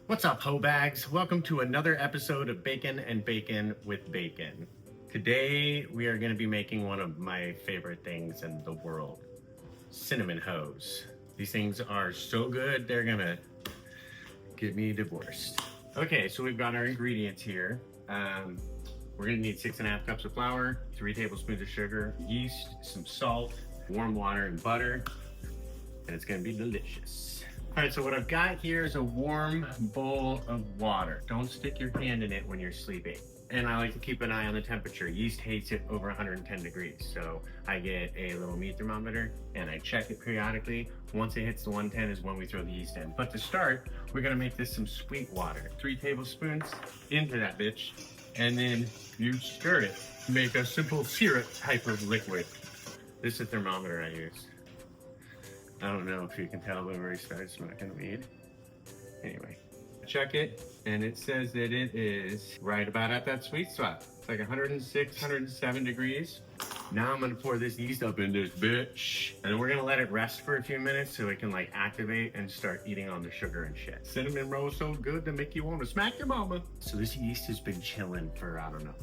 What's up, hoe bags? Welcome to another episode of Bacon and Bacon with Bacon. Today we are going to be making one of my favorite things in the world, cinnamon hoes. These things are so good, they're going to get me divorced. Okay, so we've got our ingredients here. We're going to need 6.5 cups of flour, 3 tablespoons of sugar, yeast, some salt, warm water, and butter, and it's going to be delicious. All right, so what I've got here is a warm bowl of water. Don't stick your hand in it when you're sleeping. And I like to keep an eye on the temperature. Yeast hates it over 110 degrees. So I get a little meat thermometer and I check it periodically. Once it hits the 110 is when we throw the yeast in. But to start, we're gonna make this some sweet water. 3 tablespoons into that bitch. And then you stir it to make a simple syrup type of liquid. This is a thermometer I use. I don't know if you can tell, but I've already started smoking weed. Anyway, check it, and it says that it is right about at that sweet spot. It's like 106, 107 degrees. Now I'm gonna pour this yeast up in this bitch, and then we're gonna let it rest for a few minutes so it can like activate and start eating on the sugar and shit. Cinnamon roll is so good to make you want to smack your mama. So this yeast has been chilling for, I don't know.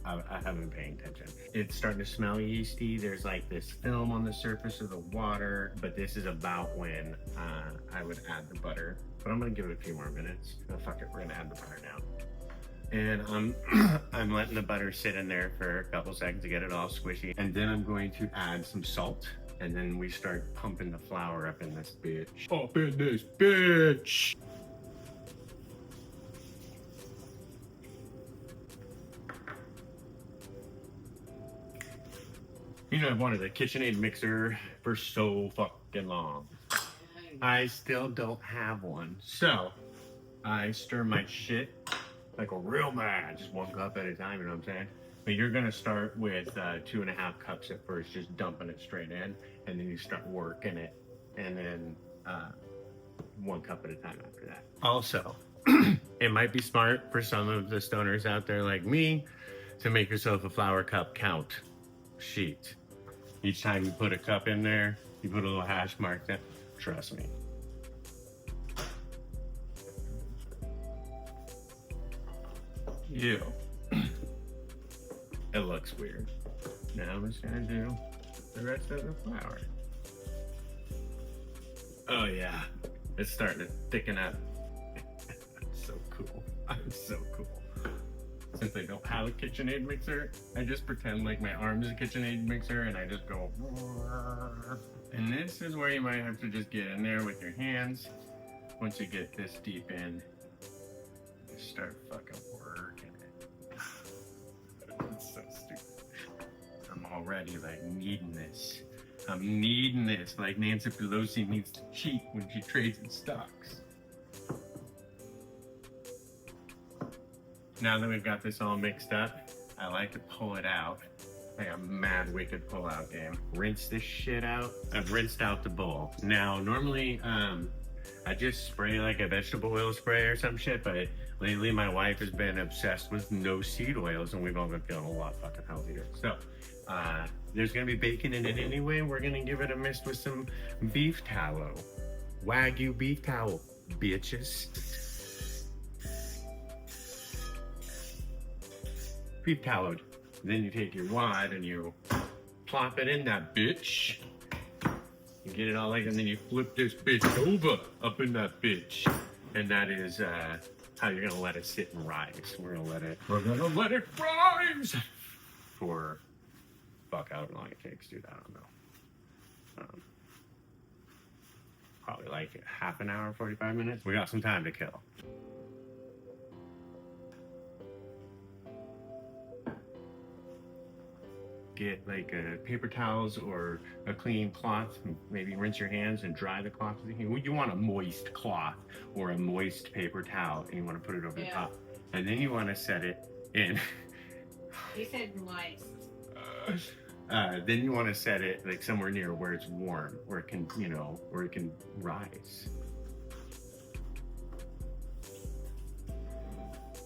I haven't been paying attention. It's starting to smell yeasty. There's like this film on the surface of the water, but this is about when I would add the butter. But I'm gonna give it a few more minutes. Oh, fuck it, we're gonna add the butter now. And I'm letting the butter sit in there for a couple seconds to get it all squishy. And then I'm going to add some salt. And then we start pumping the flour up in this bitch. Up in this bitch! You know, I've wanted a KitchenAid mixer for so fucking long. I still don't have one. So, I stir my shit like a real man, just 1 cup at a time, you know what I'm saying? But you're gonna start with 2.5 cups at first, just dumping it straight in, and then you start working it, and then 1 cup at a time after that. Also, it might be smart for some of the stoners out there like me to make yourself a flour cup count sheet. Each time you put a cup in there, you put a little hash mark there. Trust me. Ew. It looks weird. Now I'm just gonna do the rest of the flour. Oh yeah, it's starting to thicken up. So cool. I'm so cool. Since I don't have a KitchenAid mixer, I just pretend like my arm is a KitchenAid mixer and I just go. And this is where you might have to just get in there with your hands. Once you get this deep in, just start fucking working it. It's so stupid. I'm already like needing this. I'm needing this like Nancy Pelosi needs to cheat when she trades in stocks. Now that we've got this all mixed up, I like to pull it out. Like a mad wicked pull out game. Rinse this shit out. I've rinsed out the bowl. Now, normally, I just spray like a vegetable oil spray or some shit, but lately my wife has been obsessed with no seed oils and we've all been feeling a lot fucking healthier. So, there's gonna be bacon in it anyway. We're gonna give it a mist with some beef tallow. Wagyu beef tallow, bitches. Beef tallowed. Then you take your wad and you plop it in that bitch. You get it all like, and then you flip this bitch over up in that bitch. And that is how you're gonna let it sit and rise. We're gonna let it rise for fuck however long it takes, dude. I don't know. Probably like half an hour, 45 minutes. We got some time to kill. Get like paper towels or a clean cloth, maybe rinse your hands and dry the cloth. You want a moist cloth or a moist paper towel and you want to put it over the top. And then you want to set it in. You said moist. Then you want to set it like somewhere near where it's warm, where it can, where it can rise.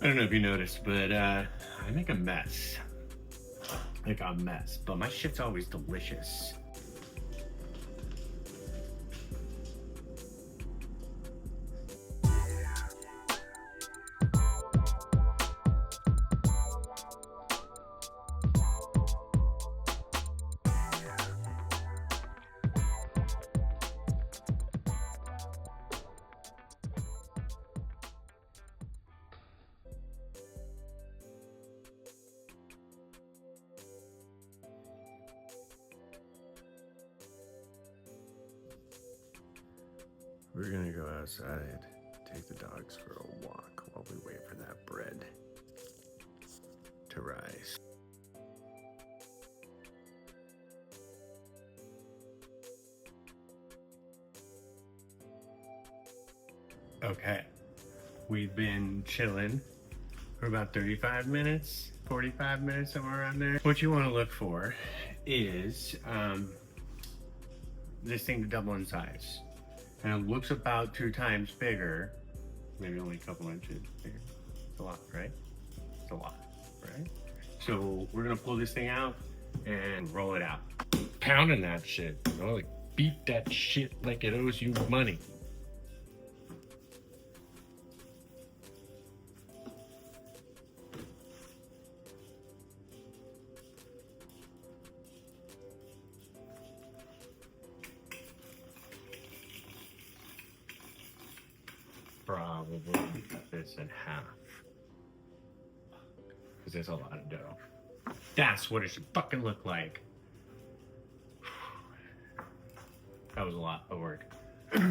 I don't know if you noticed, but I make a mess. Like a mess, but my shit's always delicious. We're gonna go outside, take the dogs for a walk while we wait for that bread to rise. Okay, we've been chilling for about 35 minutes, 45 minutes, somewhere around there. What you want to look for is this thing to double in size. And it looks about 2 times bigger, maybe only a couple inches bigger. It's a lot, right? It's a lot, right? So we're gonna pull this thing out and roll it out. Pounding that shit, you know, like beat that shit like it owes you money. Probably cut this in half because there's a lot of dough. That's what it should fucking look like. That was a lot of work.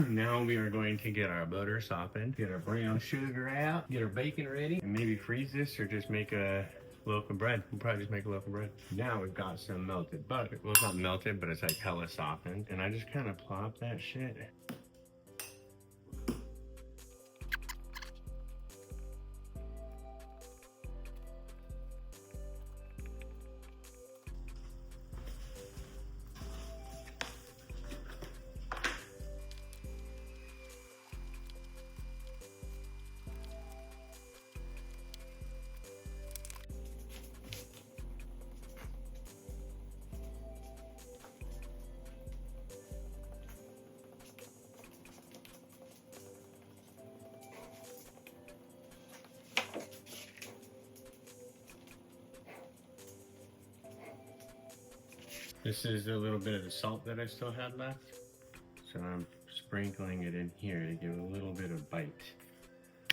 Now we are going to get our butter softened, get our brown sugar out, get our bacon ready, and maybe freeze this or just make a loaf of bread. We'll probably just make a loaf of bread. Now we've got some melted butter. Well, it's not melted, but it's like hella softened. And I just kind of plop that shit. This is a little bit of the salt that I still had left. So I'm sprinkling it in here to give it a little bit of bite.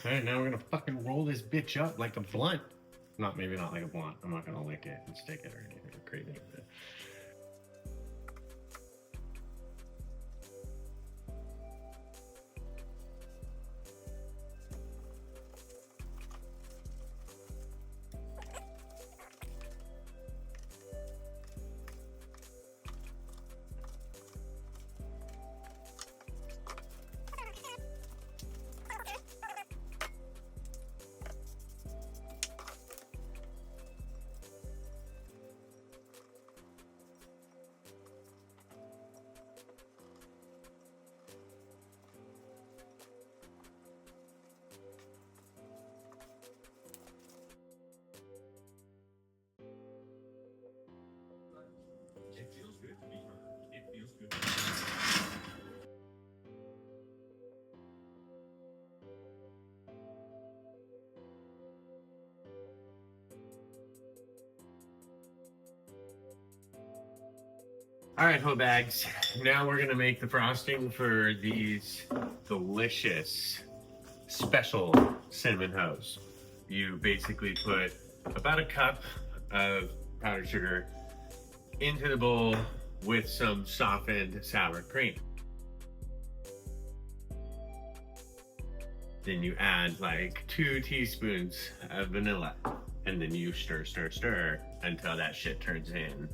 All right, now we're gonna fucking roll this bitch up like a blunt. Maybe not like a blunt. I'm not gonna lick it and stick it or anything crazy with it. It feels good to be heard. It feels good. All right, hoe bags. Now we're gonna make the frosting for these delicious special cinnamon hoes. You basically put about a cup of powdered sugar into the bowl with some softened sour cream. Then you add like 2 teaspoons of vanilla, and then you stir until that shit turns in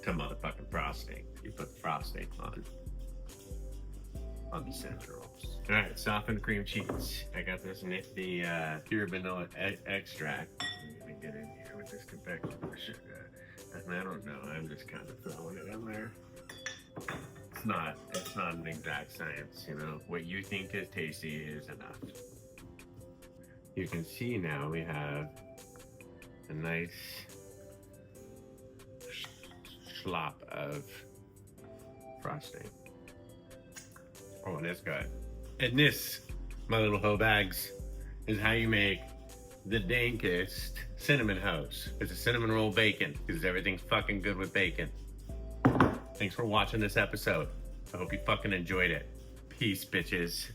to motherfucking frosting. You put the frosting on the cinnamon rolls. All right, softened cream cheese. I got this nifty pure vanilla extract. Let me get in here with this confectioner sugar. And I don't know, I'm just kind of throwing it in there. It's not an exact science, you know. What you think is tasty is enough. You can see now we have a nice slop of frosting. Oh, and it's good. And this, my little hoe bags, is how you make the dankest cinnamon hoes. It's a cinnamon roll bacon, because everything's fucking good with bacon. Thanks for watching this episode. I hope you fucking enjoyed it. Peace, bitches.